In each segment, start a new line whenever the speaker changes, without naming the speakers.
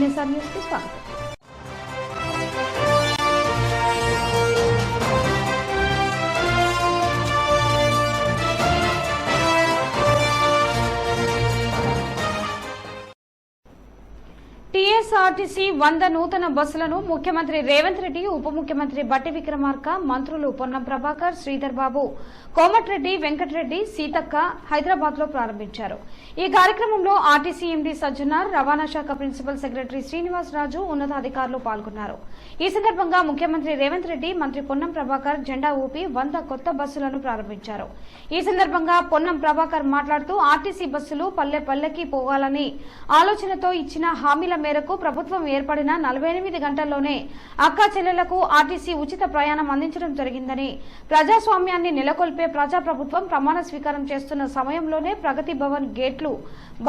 NSR news కి స్వాగతం. TSRTC 100 నూతన బస్సులను ముఖ్యమంత్రి రేవంత్ రెడ్డి, ఉప ముఖ్యమంత్రి బట్టి విక్రమార్క, మంత్రులు పొన్నం ప్రభాకర్, శ్రీధర్ బాబు, కోమటిరెడ్డి వెంకటరెడ్డి, సీతక్క హైదరాబాద్ లో ప్రారంభించారు. ఈ కార్యక్రమంలో ఆర్టీసీ ఎండీ సజ్జనార్, రవాణా శాఖ ప్రిన్సిపల్ సెక్రటరీ శ్రీనివాస్ రాజు, ఉన్నతాధికారులు పాల్గొన్నారు. ఈ సందర్భంగా ముఖ్యమంత్రి రేవంత్ రెడ్డి, మంత్రి పొన్నం ప్రభాకర్ జెండా ఊపి 100 కొత్త బస్సులను ప్రారంభించారు. ఈ సందర్భంగా పొన్నం ప్రభాకర్ మాట్లాడుతూ ఆర్టీసీ బస్సులు పల్లె పల్లెకి పోవాలని ఆలోచనతో ఇచ్చిన హామీల మేరకు ప్రభుత్వం ఏర్పడిన 48 గంటల్లోనే అక్కా చెల్లెలకు ఆర్టీసీ ఉచిత ప్రయాణం అందించడం జరిగిందని, ప్రజాస్వామ్యాన్ని నెలకొల్పే ప్రజాప్రభుత్వం ప్రమాణ స్వీకారం చేస్తున్న సమయంలోనే ప్రగతి భవన్ గేట్లు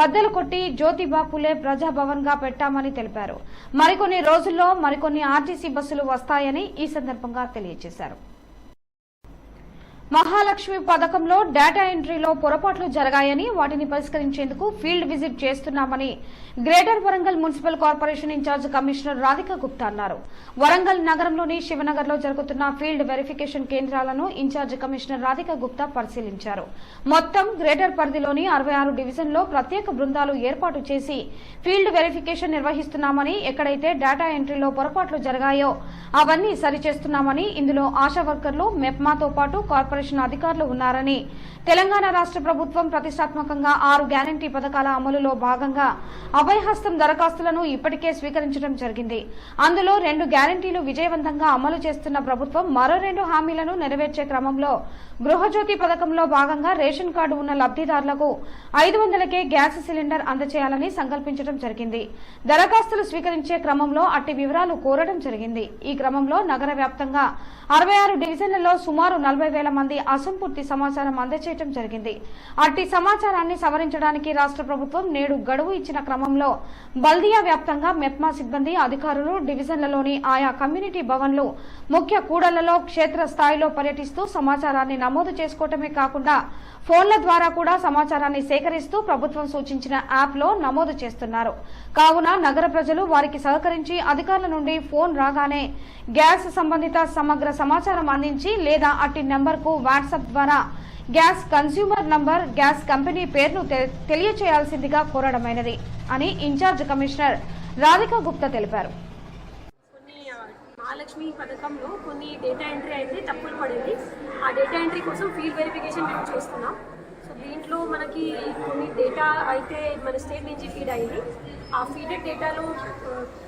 బద్దలు కొట్టి జ్యోతిబా ఫులే ప్రజాభవన్ గా పెట్టామని తెలిపారు. మరికొన్ని రోజుల్లో మరికొన్ని ఆర్టీసీ బస్సులు వస్తాయని ఈ సందర్భంగా తెలియజేశారు. మహాలక్ష్మి పథకంలో డేటా ఎంట్రీలో పొరపాట్లు జరిగాయని, వాటిని పరిష్కరించేందుకు ఫీల్డ్ విజిట్ చేస్తున్నామని greater Warangal municipal corporation in-charge commissioner Radhika Gupta అన్నారు. వరంగల్ నగరంలోని శివనగర్ లో జరుగుతున్న ఫీల్డ్ వెరిఫికేషన్ కేంద్రాలను ఇన్ఛార్జ్ కమిషనర్ రాధికా గుప్తా పరిశీలించారు. మొత్తం గ్రేటర్ పరిధిలోని 66 డివిజన్లో ప్రత్యేక బృందాలు ఏర్పాటు చేసి ఫీల్డ్ వెరిఫికేషన్ నిర్వహిస్తున్నామని, ఎక్కడైతే డేటా ఎంట్రీలో పొరపాట్లు జరిగాయో అవన్నీ సరిచేస్తున్నామని, ఇందులో ఆశా వర్కర్లు, మెప్మాతో పాటు కార్పొరేషన్ అధికారులు ఉన్నారని, తెలంగాణ రాష్ట్ర ప్రభుత్వం ప్రతిష్టాత్మకంగా 6 గ్యారంటీ పథకాల అమలులో భాగంగా అభయహస్తం దరఖాస్తులను ఇప్పటికే స్వీకరించడం జరిగింది. అందులో 2 గ్యారంటీలు విజయవంతంగా అమలు చేస్తున్న ప్రభుత్వం మరో 2 హామీలను నెరవేర్చే క్రమంలో గృహజ్యోతి పథకంలో భాగంగా రేషన్ కార్డు ఉన్న లబ్దిదారులకు 500కే గ్యాస్ సిలిండర్ అందజేయాలని సంకల్పించడం జరిగింది. దరఖాస్తులు స్వీకరించే క్రమంలో అట్టి వివరాలు కోరడం జరిగింది. ఈ క్రమంలో నగర వ్యాప్తంగా 66 డివిజన్లలో సుమారు 40,000 మంది అసంపూర్తి సమాచారం అందజేయడం జరిగింది. అట్టి సమాచారాన్ని సవరించడానికి రాష్ట్ర ప్రభుత్వం నేడు గడువు ఇచ్చిన క్రమంలో బల్దియా వ్యాప్తంగా మెప్మా సిబ్బంది, అధికారులు డివిజన్లలోని ఆయా కమ్యూనిటీ భవన్లు, ముఖ్య కూడళ్లలో క్షేత్రస్థాయిలో పర్యటిస్తూ సమాచారాన్ని నమోదు చేసుకోవటమే కాకుండా ఫోన్ల ద్వారా కూడా సమాచారాన్ని సేకరిస్తూ ప్రభుత్వం సూచించిన యాప్లో నమోదు చేస్తున్నారు. కావున నగర ప్రజలు వారికి సహకరించి అధికారుల నుండి ఫోన్ రాగానే గ్యాస్ సంబంధిత సమగ్ర సమాచారం అందించి లేదా అట్టి నెంబర్కు వాట్సాప్ ద్వారా gas consumer number, gas company పేరును తెలియచేయాల్సిందిగా కోరడమైనది అని ఇన్ఛార్జ్ కమిషనర్ రాధికా గుప్తా తెలిపారు.
మహాలక్ష్మి పథకంలో కొన్ని డేటా ఎంట్రీ అయితే తప్పులు పడింది. ఆ డేటా ఎంట్రీ కోసం ఫీల్డ్ వెరిఫికేషన్ మేము చేస్తున్నాం. సో దీంట్లో మనకి కొన్ని డేటా అయితే మన స్టేట్ నుంచి ఫీడ్ అయింది. ఆ ఫీడెడ్ డేటాలో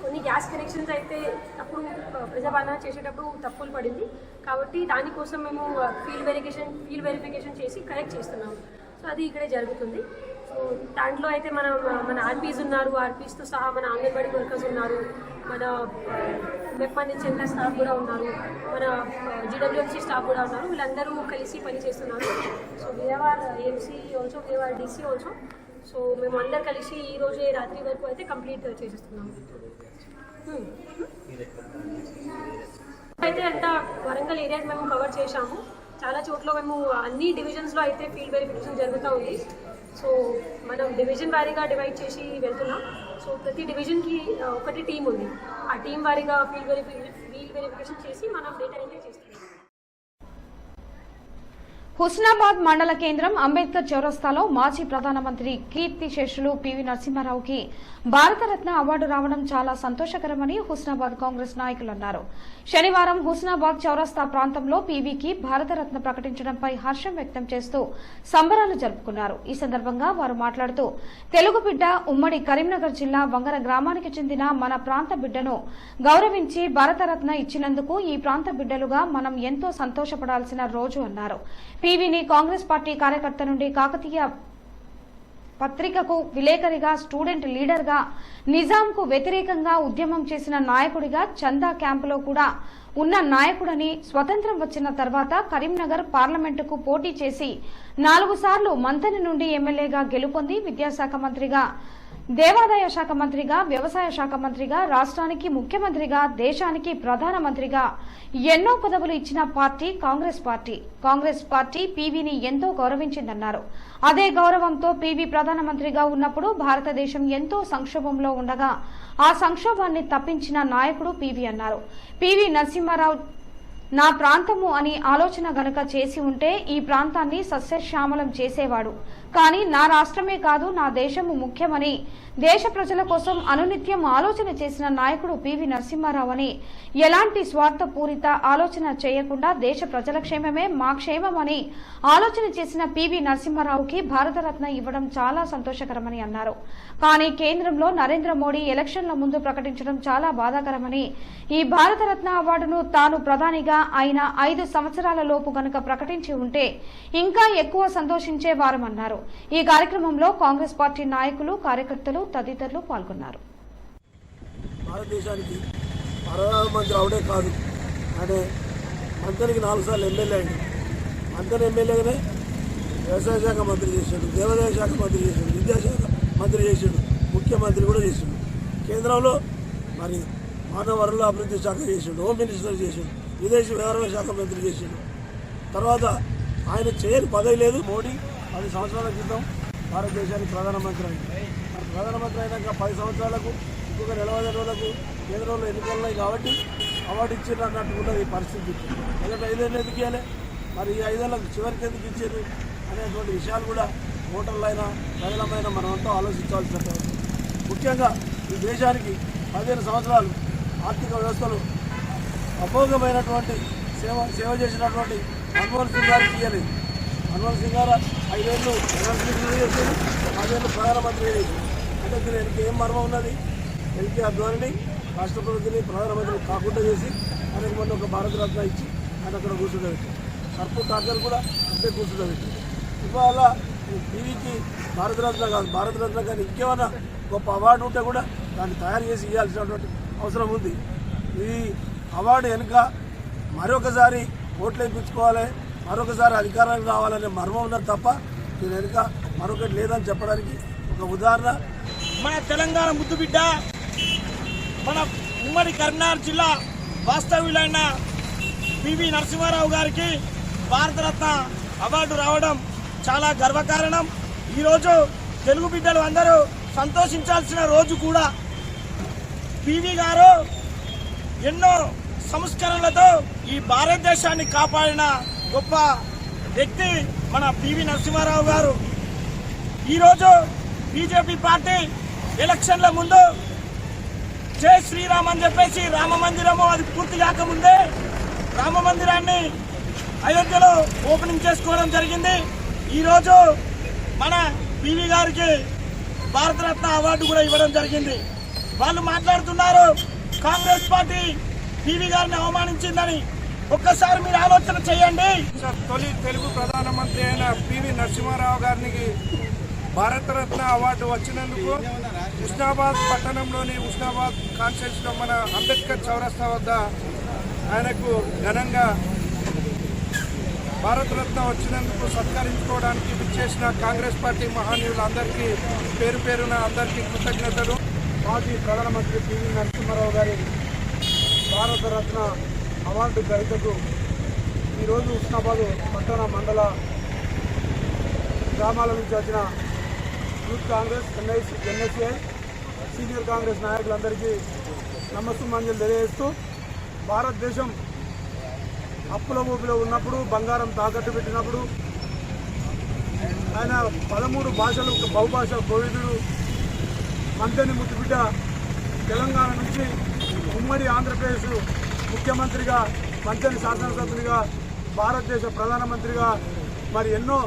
కొన్ని గ్యాస్ కనెక్షన్స్ అయితే అప్పుడు ప్రజాపాలన చేసేటప్పుడు తప్పులు పడింది. కాబట్టి దానికోసం మేము ఫీల్డ్ వెరిఫికేషన్ చేసి కరెక్ట్ చేస్తున్నాము. సో అది ఇక్కడే జరుగుతుంది. సో దాంట్లో అయితే మన ఆర్పీస్ ఉన్నారు, ఆర్పీస్తో సహా మన అంగన్వాడీ వర్కర్స్ ఉన్నారు, మన మెప్పా నుంచి ఎంత స్టాఫ్ కూడా ఉన్నారు, మన జీడబ్ల్యూఎంసీ స్టాఫ్ కూడా ఉన్నారు. వీళ్ళందరూ కలిసి పనిచేస్తున్నారు. So we are AMC also, we are DC also. So మేము అందరు కలిసి ఈ రోజే రాత్రి వరకు అయితే కంప్లీట్ చేసేస్తున్నాము. అయితే అంతా వరంగల్ ఏరియా మేము కవర్ చేశాము. చాలా చోట్ల మేము అన్ని డివిజన్స్లో అయితే ఫీల్డ్ వెరిఫికేషన్ జరుగుతూ ఉంది. సో మనం డివిజన్ వారీగా డివైడ్ చేసి వెళ్తున్నాం. సో ప్రతి డివిజన్కి ఒకటి టీం ఉంది. ఆ టీం వారీగా ఫీల్డ్ వెరిఫికేషన్ చేసి మనం డేటా ఎంట్రీ చేస్తున్నాం.
హుస్నాబాద్ మండల కేంద్రం అంబేద్కర్ చౌరస్తాలో మాజీ ప్రధానమంత్రి కీర్తిశేషులు పివి నరసింహారావుకి భారతరత్న అవార్డు రావడం చాలా సంతోషకరమని హుస్నాబాద్ కాంగ్రెస్ నాయకులు అన్నారు. శనివారం హుస్నాబాద్ చౌరస్తా ప్రాంతంలో పీవీకి భారతరత్న ప్రకటించడంపై హర్షం వ్యక్తం చేస్తూ సంబరాలు జరుపుకున్నారు. ఈ సందర్భంగా వారు మాట్లాడుతూ తెలుగు బిడ్డ, ఉమ్మడి కరీంనగర్ జిల్లా వంగర గ్రామానికి చెందిన మన ప్రాంత బిడ్డను గౌరవించి భారతరత్న ఇచ్చినందుకు ఈ ప్రాంత బిడ్డలుగా మనం ఎంతో సంతోషపడాల్సిన రోజు అన్నారు. పీవీని కాంగ్రెస్ పార్టీ కార్యకర్త నుండి కాకతీయ పత్రికకు విలేకరిగా, స్టూడెంట్ లీడర్గా, నిజాంకు వ్యతిరేకంగా ఉద్యమం చేసిన నాయకుడిగా, చందా క్యాంపులో కూడా ఉన్న నాయకుడని, స్వతంత్రం వచ్చిన తర్వాత కరీంనగర్ పార్లమెంటుకు పోటీ చేసి 4 సార్లు మంథని నుండి ఎమ్మెల్యేగా గెలుపొంది విద్యాశాఖ మంత్రిగా దేవాదాయ శాఖ మంత్రిగా, వ్యవసాయ శాఖ మంత్రిగా, రాష్ట్రానికి ముఖ్యమంత్రిగా, దేశానికి ప్రధానమంత్రిగా ఎన్నో పదవులు ఇచ్చిన party Congress party. Congress party పీవీని ఎంతో గౌరవించిందన్నారు. అదే గౌరవంతో పీవీ ప్రధానమంత్రిగా ఉన్నప్పుడు భారతదేశం ఎంతో సంక్షోభంలో ఉండగా ఆ సంక్షోభాన్ని తప్పించిన నాయకుడు పీవీ అన్నారు. పీవీ నరసింహారావు నా ప్రాంతము అని ఆలోచన గనుక చేసి ఉంటే ఈ ప్రాంతాన్ని సస్యశ్యామలం చేసేవాడు. కానీ నా రాష్ట్రమే కాదు, నా దేశము ముఖ్యమని దేశ ప్రజల కోసం అనునిత్యం ఆలోచన చేసిన నాయకుడు పీవీ నరసింహారావు అని, ఎలాంటి స్వార్థపూరిత ఆలోచన చేయకుండా దేశ ప్రజల క్షేమమే మా క్షేమమని ఆలోచన చేసిన పీవీ నరసింహారావుకి భారతరత్న ఇవ్వడం చాలా సంతోషకరమని అన్నారు. కానీ కేంద్రంలో నరేంద్ర మోడీ ఎలక్షన్ల ముందు ప్రకటించడం చాలా బాధాకరమని, ఈ భారతరత్న అవార్డును తాను ప్రధానిగా అయిన 5 సంవత్సరాల లోపు గనుక ప్రకటించి ఉంటే ఇంకా ఎక్కువ సంతోషించేవారమన్నారు. ఈ కార్యక్రమంలో కాంగ్రెస్ పార్టీ నాయకులు, కార్యకర్తలు తదితరులు పాల్గొన్నారు.
భారతదేశానికి ప్రధానమంత్రి అవడే కాదు, అంటే మంత్రికి 4 సార్లు ఎమ్మెల్యే అయింది. మంత్రి ఎమ్మెల్యేగానే వ్యవసాయ శాఖ మంత్రి చేశాడు, దేవాదాయ శాఖ మంత్రి చేశాడు, విద్యాశాఖ మంత్రి చేశాడు, ముఖ్యమంత్రి కూడా చేశాడు. కేంద్రంలో మరి మానవ వనరుల అభివృద్ధి శాఖ చేశాడు, హోమ్ మినిస్టర్ చేశాడు, విదేశీ వ్యవహారాల శాఖ మంత్రి చేశాడు. తర్వాత ఆయన చేయని పదవి లేదు. మోడీ 10 సంవత్సరాల క్రితం భారతదేశానికి ప్రధానమంత్రి అయింది. ప్రధానమంత్రి అయినాక 10 సంవత్సరాలకు ఇంకొక 40 రోజులకు కేంద్రంలో ఎన్నికలు ఉన్నాయి కాబట్టి అవార్డు ఇచ్చారు అన్నట్టు ఉన్నది ఈ పరిస్థితి. ఎందుకంటే 5 ఏళ్ళు ఎందుకు ఇవ్వాలి, మరి ఈ 5 ఏళ్ళకు చివరికి ఎందుకు ఇచ్చారు అనేటువంటి విషయాలు కూడా ఓటర్లైనా ప్రజలమైనా మనమంతా ఆలోచించాల్సి. ముఖ్యంగా ఈ దేశానికి 15 సంవత్సరాలు ఆర్థిక వ్యవస్థలు అమోఘమైనటువంటి సేవ చేసినటువంటి మన్మోహన్ సింగ్ గారికి ఇవ్వలేదు. మన్మోహన్ సింగ్ గారు 5 ఏళ్ళు ప్రధానమంత్రి చేశారు, 10 ఏళ్ళు ప్రధానమంత్రి చేశారు. అంటే దీనికి ఏం మర్మం ఉన్నది? ఎల్కే అద్వానిని రాష్ట్రపతిని ప్రధానమంత్రి కాకుండా చేసి ఆయనకు మొన్న ఒక భారతరత్న ఇచ్చి ఆయన అక్కడ కూర్చుండబెట్టారు. సర్పు ఠాకర్ కూడా అంతే కూర్చుండబెట్టారు. ఇవాళ టీవీకి భారతరత్న కాదు, భారతరత్న కానీ ఇంకేమైనా గొప్ప అవార్డు ఉంటే కూడా దాన్ని తయారు చేసి ఇవ్వాల్సినటువంటి అవసరం ఉంది. ఈ అవార్డు వెనుక మరొకసారి ఓట్లు వేయించుకోవాలి, మరొకసారి అధికారానికి రావాలనే మర్మం ఉన్నది తప్ప దీని వెనుక మరొకటి లేదని చెప్పడానికి ఒక ఉదాహరణ.
మన తెలంగాణ ముద్దుబిడ్డ, మన ఉమ్మడి కరీంనగర్ జిల్లా వాస్తవ్యులైన పీవీ నరసింహారావు గారికి భారతరత్న అవార్డు రావడం చాలా గర్వకారణం. ఈరోజు తెలుగు బిడ్డలు అందరూ సంతోషించాల్సిన రోజు కూడా. పీవీ గారు ఎన్నో సంస్కరణలతో ఈ భారతదేశాన్ని కాపాడిన గొప్ప వ్యక్తి మన పీవీ నరసింహారావు గారు. ఈరోజు బీజేపీ పార్టీ ఎలక్షన్ల ముందు జై శ్రీరామ్ అని చెప్పేసి రామ మందిరము అది పూర్తి కాకముందే రామ మందిరాన్ని అయోధ్యలో ఓపెనింగ్ చేసుకోవడం జరిగింది. ఈరోజు మన పీవీ గారికి భారతరత్న అవార్డు కూడా ఇవ్వడం జరిగింది. వాళ్ళు మాట్లాడుతున్నారు కాంగ్రెస్ పార్టీ పీవీ గారిని అవమానించిందని. ఒక్కసారి మీరు ఆలోచన చేయండి.
తొలి తెలుగు ప్రధానమంత్రి అయిన పీవీ నరసింహారావు గారికి భారతరత్న అవార్డు వచ్చినందుకు ఉస్నాబాద్ పట్టణంలోని ఉస్నాబాద్ కాన్స్టిట్యూన్సీలో మన అంబేద్కర్ చౌరస్తా వద్ద ఆయనకు ఘనంగా భారతరత్న వచ్చినందుకు సత్కరించుకోవడానికి విచ్చేసిన కాంగ్రెస్ పార్టీ మహనీయులందరికీ పేరు పేరున అందరికీ కృతజ్ఞతలు.
మాజీ ప్రధానమంత్రి పీవీ నరసింహారావు గారి భారతరత్న అవార్డు గ్రహీతకు ఈరోజు ఉస్నాబాద్ పట్టణ మండల గ్రామాల నుంచి వచ్చిన youth Congress, NSA, senior Congress నాయకులందరికీ నమస్సుమాంజలు తెలియజేస్తూ, భారతదేశం అప్పుల ఊపిలో ఉన్నప్పుడు, బంగారం తాకట్టు పెట్టినప్పుడు ఆయన 13 భాషలు, బహుభాష కోవిదుడు, మంత్రిని ముద్దుబిడ్డ, తెలంగాణ నుంచి ఉమ్మడి ఆంధ్రప్రదేశ్ ముఖ్యమంత్రిగా, మంత్రి శాసనసభ్యునిగా, భారతదేశ ప్రధానమంత్రిగా ఎన్నో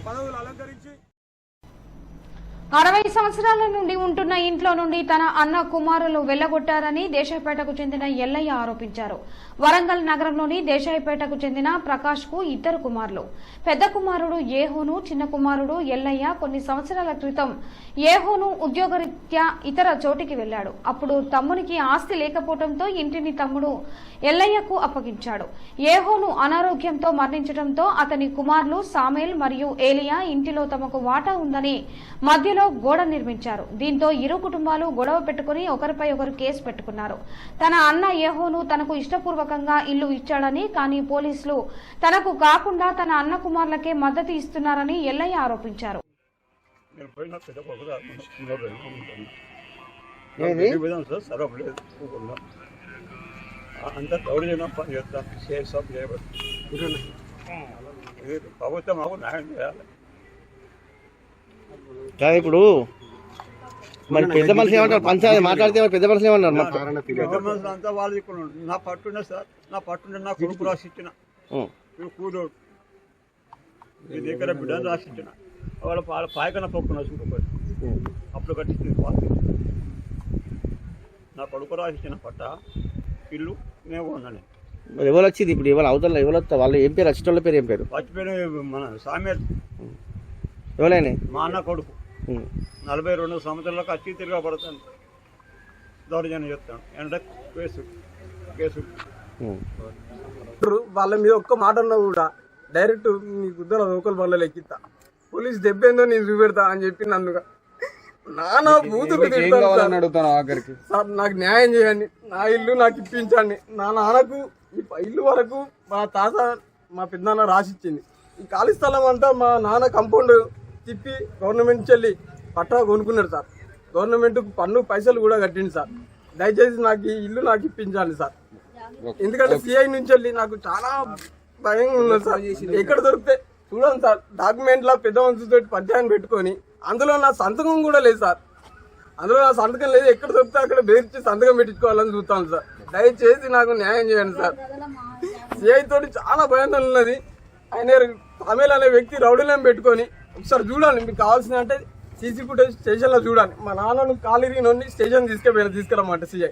పదవులు అలంకరించి
60 సంవత్సరాల నుండి ఉంటున్న ఇంట్లో నుండి తన అన్న కుమారులు వెళ్లగొట్టారని దేశాయిపేటకు చెందిన ఎల్లయ్య ఆరోపించారు. వరంగల్ నగరంలోని దేశాయిపేటకు చెందిన ప్రకాష్ కు 2 కుమారులు. పెద్ద కుమారుడు ఏహోను, చిన్న కుమారుడు ఎల్లయ్య కొన్ని సంవత్సరాల క్రితం ఏహోను ఉద్యోగరీత్యా ఇతర చోటికి వెళ్లాడు. అప్పుడు తమ్మునికి ఆస్తి లేకపోవడంతో ఇంటిని తమ్ముడు ఎల్లయ్యకు అప్పగించాడు. ఏహోను అనారోగ్యంతో మరణించడంతో అతని కుమారులు సామేల్ మరియు ఏలియా ఇంటిలో తమకు వాటా ఉందని మధ్యలో మధ్యలో గోడ నిర్మించారు. దీంతో ఇరు కుటుంబాలు గొడవ పెట్టుకుని ఒకరిపై ఒకరు కేసు పెట్టుకున్నారు. తన అన్న ఏహోను తనకు ఇష్టపూర్వకంగా ఇల్లు ఇచ్చాడని, కానీ పోలీసులు తనకు కాకుండా తన అన్న కుమారులకే మద్దతు ఇస్తున్నారని ఎల్లయ్య ఆరోపించారు.
అంత దౌర్జన్యం పని చేస్తాం ప్రభుత్వం మాకు న్యాయం చేయాలి.
ఇప్పుడు మరి పెద్ద మనిషి ఏమంటారు? పంచాయతీ మాట్లాడితే పెద్ద మనిషి ఏమన్నారు?
అంతా వాళ్ళు ఇక్కడ నా పట్టుండే సార్, నా పట్టుండే నా కొడుకు రాసిచ్చిన కూడోడు మీ దగ్గర బిడ్డను రాసిచ్చిన వాళ్ళ పాయకన పప్పున చూడుకోండి అప్పుడు కట్టించింది పాత నా కొడుకు రాసిచ్చిన పట్ట ఇల్లు నేను ఉన్నాను.
మరి ఎవరు వచ్చింది ఇప్పుడు? ఎవరు అవతల ఎవరు వస్తా? వాళ్ళు ఏం పేరు? వచ్చిన పేరు ఏం పేరు?
వచ్చిపోయిన మన సామ్యాలు
ఎవరైనా
మా అన్న కొడుకు 42 సంవత్సరాలకు వచ్చి తిరగబడతాను దౌర్జన్యం చెప్తాను ఎండ కేసు
వాళ్ళ మీద ఒక్క మాట ఉన్నా కూడా డైరెక్ట్ మీ గుద్దల లోకల్ బళ్ళలు ఎక్కిస్తా, పోలీస్ దెబ్బేందో నేను చూపెడతా అని చెప్పి నన్నుగా నానా బూతులు
ఆఖరికి
సార్ నాకు న్యాయం చేయండి, నా ఇల్లు నాకు ఇప్పించండి. నా నాన్నకు ఈ ఇల్లు వరకు మా తాత మా పెద్దనాన్న రాసిచ్చింది. ఈ ఖాళీ స్థలం అంతా మా నాన్న కంపౌండ్ తిప్పి గవర్నమెంట్ చెల్లి పట్టా కొనుక్కున్నాడు సార్. గవర్నమెంట్ పన్ను పైసలు కూడా కట్టింది సార్. దయచేసి నాకు ఈ ఇల్లు నాకు ఇప్పించాలి సార్. ఎందుకంటే సిఐ నుంచి వెళ్ళి నాకు చాలా భయంగా ఉన్నది సార్. ఎక్కడ దొరికితే చూడండి సార్, డాక్యుమెంట్లా పెద్ద మనుషులతో పద్యాన్ని పెట్టుకొని అందులో నా సంతకం కూడా లేదు సార్. అందులో నా సంతకం లేదు. ఎక్కడ దొరికితే అక్కడ బెదిరించి సంతకం పెట్టించుకోవాలని చూస్తాను సార్. దయచేసి నాకు న్యాయం చేయండి సార్. సిఐ తోటి చాలా భయంతో ఉన్నది. ఆయన తమిళ అనే వ్యక్తి రౌడీలను పెట్టుకొని ఒకసారి చూడండి, మీకు కావాల్సిన అంటే సీసీ ఫుటేజ్ స్టేషన్లో చూడండి. మా నాన్నను కాలిరిగినోని స్టేషన్ తీసుకురమ్మంటే సిఐ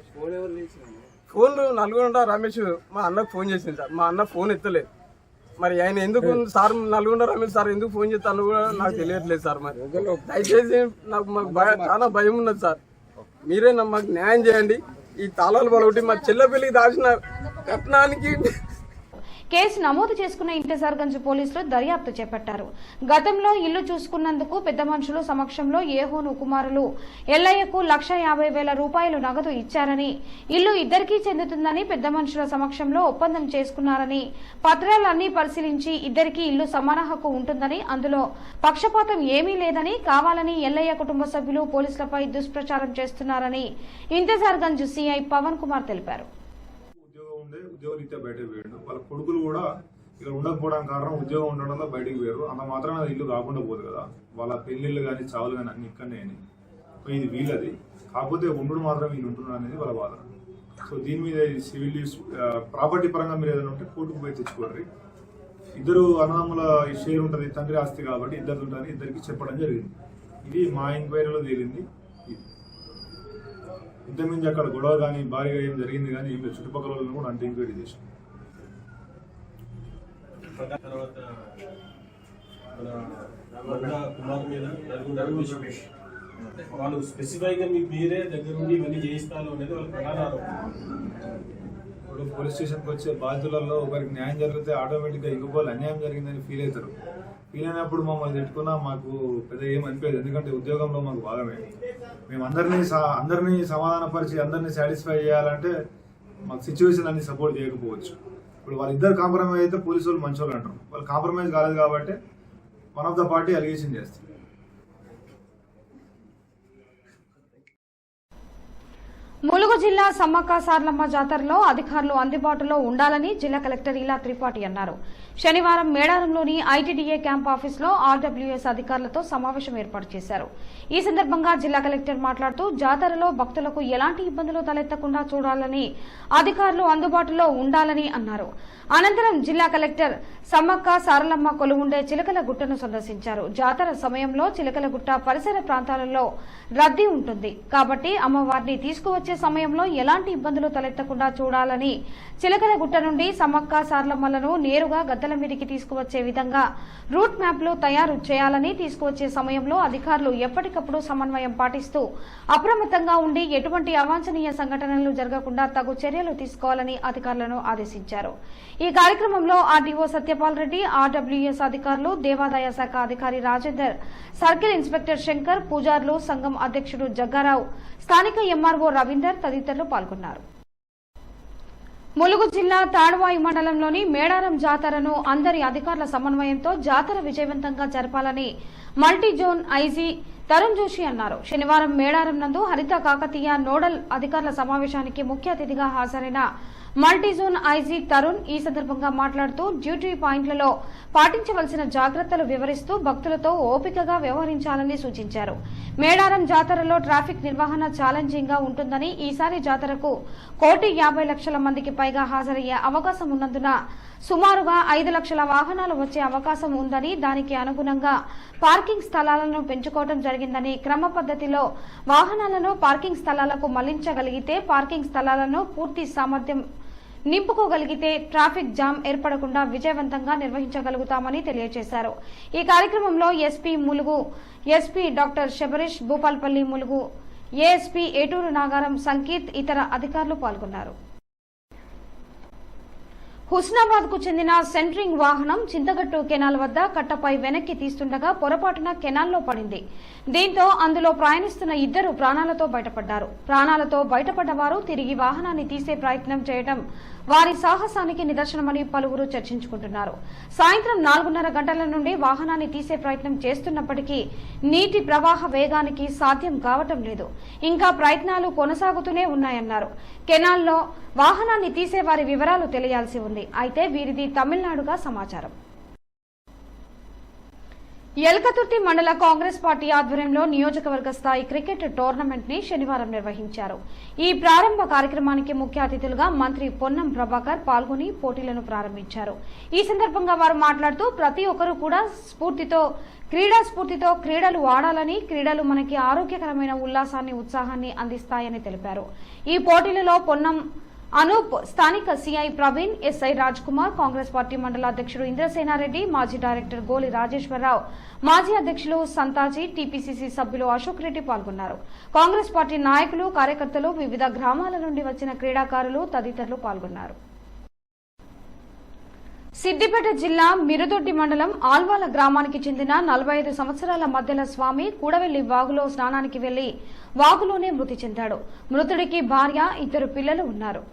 ఫోన్లు నల్గొండ రమేష్ మా అన్నకు ఫోన్ చేసింది సార్. మా అన్న ఫోన్ ఎత్తలేదు. మరి ఆయన ఎందుకు సార్ నల్గొండ రమేష్ సార్ ఎందుకు ఫోన్ చేస్తాను కూడా నాకు తెలియట్లేదు సార్. మరి దయచేసి మాకు చాలా భయం ఉన్నది సార్. మీరే మాకు న్యాయం చేయండి. ఈ తాళాలు పలగొట్టి మా చెల్లెపల్లికి దాచిన కట్నానికి
కేసు నమోదు చేసుకున్న ఇంటిజార్గంజ్ పోలీసులు దర్యాప్తు చేపట్టారు. గతంలో ఇల్లు చూసుకున్నందుకు పెద్ద మనుషుల సమక్షంలో ఏహోను కుమారులు ఎల్లయ్యకు 1,50,000 రూపాయలు నగదు ఇచ్చారని, ఇల్లు ఇద్దరికీ చెందుతుందని పెద్ద మనుషుల సమక్షంలో ఒప్పందం చేసుకున్నారని, పత్రాలన్నీ పరిశీలించి ఇద్దరికీ ఇల్లు సమాన హక్కు ఉంటుందని, అందులో పక్షపాతం ఏమీ లేదని, కావాలని ఎల్లయ్య కుటుంబ సభ్యులు పోలీసులపై దుష్ప్రచారం చేస్తున్నారని ఇంటిజార్గంజ్ సిఐ పవన్ కుమార్ తెలిపారు.
ఉద్యోగరీత్యా బయటకు పోయాడు. వాళ్ళ కొడుకులు కూడా ఇక్కడ ఉండకపోవడానికి కారణం ఉద్యోగం ఉండడంలో బయటకు పోయారు. అంత మాత్రం అది ఇల్లు కాకుండా పోదు కదా. వాళ్ళ పెళ్లిళ్ళు కానీ చావులు కానీ అన్ని ఇక్కడనే ఇది వీళ్ళది. కాకపోతే ఉండు మాత్రం వీళ్ళు ఉంటున్నారు అనేది వాళ్ళ బాధ. సో దీని మీద సివిల్ ప్రాపర్టీ పరంగా మీరు ఏదైనా ఉంటే కోర్టుకు పోయి తెచ్చుకోండి. ఇద్దరు అన్నదమ్ముల షేర్ ఉంటుంది, తండ్రి ఆస్తి కాబట్టి ఇద్దరు ఉంటారని ఇద్దరికి చెప్పడం జరిగింది. ఇది మా ఎంక్వైరీలో తేలింది. ఇంతకుమించి అక్కడ గొడవ కానీ భారీగా ఏం జరిగింది కానీ ఏం చుట్టుపక్కల వాళ్ళని కూడా అంటే ఎంక్వైరీ చేసాం.
వాళ్ళు స్పెసిఫైగా మీరే దగ్గర ఉండి ఇవన్నీ చేయిస్తారు అనేది వాళ్ళ ప్రధాన ఆరోపణ.
ఇప్పుడు పోలీస్ స్టేషన్కి వచ్చే బాధితులలో ఒకరికి న్యాయం జరిగితే ఆటోమేటిక్గా ఇంకోళ్ళు అన్యాయం జరిగిందని ఫీల్ అవుతారు. ఫీల్ అయినప్పుడు మమ్మల్ని తిట్టుకున్నా మాకు పెద్ద ఏం అనిపించదు. ఎందుకంటే ఉద్యోగంలో మాకు భాగమే. మేము అందరినీ సమాధానపరిచి అందరినీ సాటిస్ఫై చేయాలంటే మాకు సిచ్యువేషన్ అన్ని సపోర్ట్ చేయకపోవచ్చు. ఇప్పుడు వాళ్ళిద్దరు కాంప్రమైజ్ అయితే పోలీసు వాళ్ళు మంచి వాళ్ళు అంటారు. వాళ్ళు కాంప్రమైజ్ కాలేదు కాబట్టి one of the party allegation చేస్తారు.
ములుగు జిల్లా సమ్మక్క సార్లమ్మ జాతరలో అధికారులు అందుబాటులో ఉండాలని జిల్లా కలెక్టర్ ఇలా త్రిపాఠి అన్నారు. శనివారం మేడారంలోని ఐటీడీఏ క్యాంప్ ఆఫీసులో ఆర్డబ్ల్యూఎస్ అధికారులతో సమావేశం ఏర్పాటు చేశారు. ఈ సందర్భంగా జిల్లా కలెక్టర్ మాట్లాడుతూ జాతరలో భక్తులకు ఎలాంటి ఇబ్బందులు తలెత్తకుండా చూడాలని, అధికారులు అందుబాటులో ఉండాలని అన్నారు. అనంతరం జిల్లా కలెక్టర్ సమ్మక్క సారలమ్మ కొలువుండే చిలకల గుట్టను సందర్శించారు. జాతర సమయంలో చిలకల గుట్ట పరిసర ప్రాంతాలలో రద్దీ ఉంటుంది కాబట్టి అమ్మవారిని తీసుకువచ్చే తీసుకువచ్చే సమయంలో ఎలాంటి ఇబ్బందులు తలెత్తకుండా చూడాలని చిలకలగుట్ట నుండి సమ్మక్క సార్లమ్మలను నేరుగా గద్దల మీదికి తీసుకువచ్చే విధంగా రూట్ మ్యాప్లు తయారు చేయాలని, తీసుకువచ్చే సమయంలో అధికారులు ఎప్పటికప్పుడు సమన్వయం పాటిస్తూ అప్రమత్తంగా ఉండి ఎటువంటి అవాంఛనీయ సంఘటనలు జరగకుండా తగు చర్యలు తీసుకోవాలని అధికారులను ఆదేశించారు. ఈ కార్యక్రమంలో ఆర్డీఓ సత్యపాల్ రెడ్డి, ఆర్డబ్ల్యూఎస్ అధికారులు, దేవాదాయ శాఖ అధికారి రాజేందర్, సర్కిల్ ఇన్స్పెక్టర్ శంకర్, పూజారులు, సంఘం అధ్యక్షుడు జగ్గారావు, స్థానిక ఎంఆర్ఓ రవీందర్ తదితరులు పాల్గొన్నారు. ములుగు జిల్లా తాడ్వాయి మండలంలోని మేడారం జాతరను అందరి అధికారుల సమన్వయంతో జాతర విజయవంతంగా జరపాలని multi zone IG Tarun Joshi అన్నారు. శనివారం మేడారం నందు హరిత కాకతీయ నోడల్ అధికారుల సమావేశానికి ముఖ్య అతిథిగా హాజరైన మల్టీ జోన్ ఐజీ తరుణ్ ఈ సందర్భంగా మాట్లాడుతూ డ్యూటీ పాయింట్లలో పాటించవలసిన జాగ్రత్తలు వివరిస్తూ భక్తులతో ఓపికగా వ్యవహరించాలని సూచించారు. మేడారం జాతరలో ట్రాఫిక్ నిర్వహణ ఛాలెంజింగ్ గా ఉంటుందని, ఈసారి జాతరకు 1,50,00,000 మందికి పైగా హాజరయ్యే అవకాశం ఉన్నందున సుమారుగా 5 లక్షల వాహనాలు వచ్చే అవకాశం ఉందని, దానికి అనుగుణంగా పార్కింగ్ స్థలాలను పెంచుకోవడం జరిగిందని, క్రమ పద్ధతిలో వాహనాలను పార్కింగ్ స్థలాలకు మళ్లించగలిగితే, పార్కింగ్ స్థలాలను పూర్తి సామర్థ్యం నింపుకోగలిగితే ట్రాఫిక్ జామ్ ఏర్పడకుండా విజయవంతంగా నిర్వహించగలుగుతామని తెలియజేశారు. ఈ కార్యక్రమంలో SP Mulugu, SP doctor Sabarish, Bhupalpally Mulugu ASP Eturu Nagaram, Sankeerth, ఇతర అధికారులు పాల్గొన్నారు. హుస్నాబాద్ కు చెందిన సెంట్రింగ్ వాహనం చింతగట్టు కెనాల్ వద్ద కట్టపై వెనక్కి తీస్తుండగా పొరపాటున కెనాల్లో పడింది. దీంతో అందులో ప్రయాణిస్తున్న 2 ప్రాణాలతో బయటపడ్డారు. ప్రాణాలతో బయటపడ్డ వారు తిరిగి వాహనాన్ని తీసే ప్రయత్నం చేయడం వారి సాహసానికి నిదర్శనమని పలువురు చర్చించుకుంటున్నారు. సాయంత్రం 4:30 గంటల నుండి వాహనాన్ని తీసే ప్రయత్నం చేస్తున్నప్పటికీ నీటి ప్రవాహ వేగానికి సాధ్యం కావటం లేదు. ఇంకా ప్రయత్నాలు కొనసాగుతూనే ఉన్నాయన్నారు. కెనాల్లో వాహనాన్ని తీసే వారి వివరాలు తెలియాల్సి ఉంది. అయితే వీరిది తమిళనాడుగా సమాచారం. ఎల్కతుర్తి మండల కాంగ్రెస్ పార్టీ ఆధ్వర్యంలో నియోజకవర్గ స్థాయి క్రికెట్ టోర్నమెంట్ ని శనివారం నిర్వహించారు. ఈ ప్రారంభ కార్యక్రమానికి ముఖ్య అతిథులుగా మంత్రి పొన్నం ప్రభాకర్ పాల్గొని పోటీలను ప్రారంభించారు. ఈ సందర్భంగా వారు మాట్లాడుతూ ప్రతి ఒక్కరూ కూడా క్రీడా స్ఫూర్తితో క్రీడలు ఆడాలని, క్రీడలు మనకి ఆరోగ్యకరమైన ఉల్లాసాన్ని, ఉత్సాహాన్ని అందిస్తాయని తెలిపారు. ఈ పోటీలలో పొన్నం అనూప్, స్థానిక CI Praveen, SI Raj Kumar, Congress party మండల అధ్యక్షుడు ఇంద్రసేనారెడ్డి, మాజీ డైరెక్టర్ గోలి రాజేశ్వరరావు, మాజీ అధ్యక్షులు సంతాజీ, టీపీసీసీ సభ్యులు అశోక్ రెడ్డి పాల్గొన్నారు. కాంగ్రెస్ పార్టీ నాయకులు, కార్యకర్తలు, వివిధ గ్రామాల నుండి వచ్చిన క్రీడాకారులు తదితరులు పాల్గొన్నారు. సిద్దిపేట జిల్లా మిరుదొడ్డి మండలం ఆల్వాల గ్రామానికి చెందిన 45 సంవత్సరాల మధ్యల స్వామి కూడవెల్లి వాగులో స్నానానికి వెళ్లి వాగులోనే మృతి చెందాడు. మృతుడికి భార్య, 2 పిల్లలు ఉన్నారు.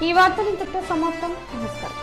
ఈ వార్తలు ఇంతటితో సమాప్తం. నమస్కారం.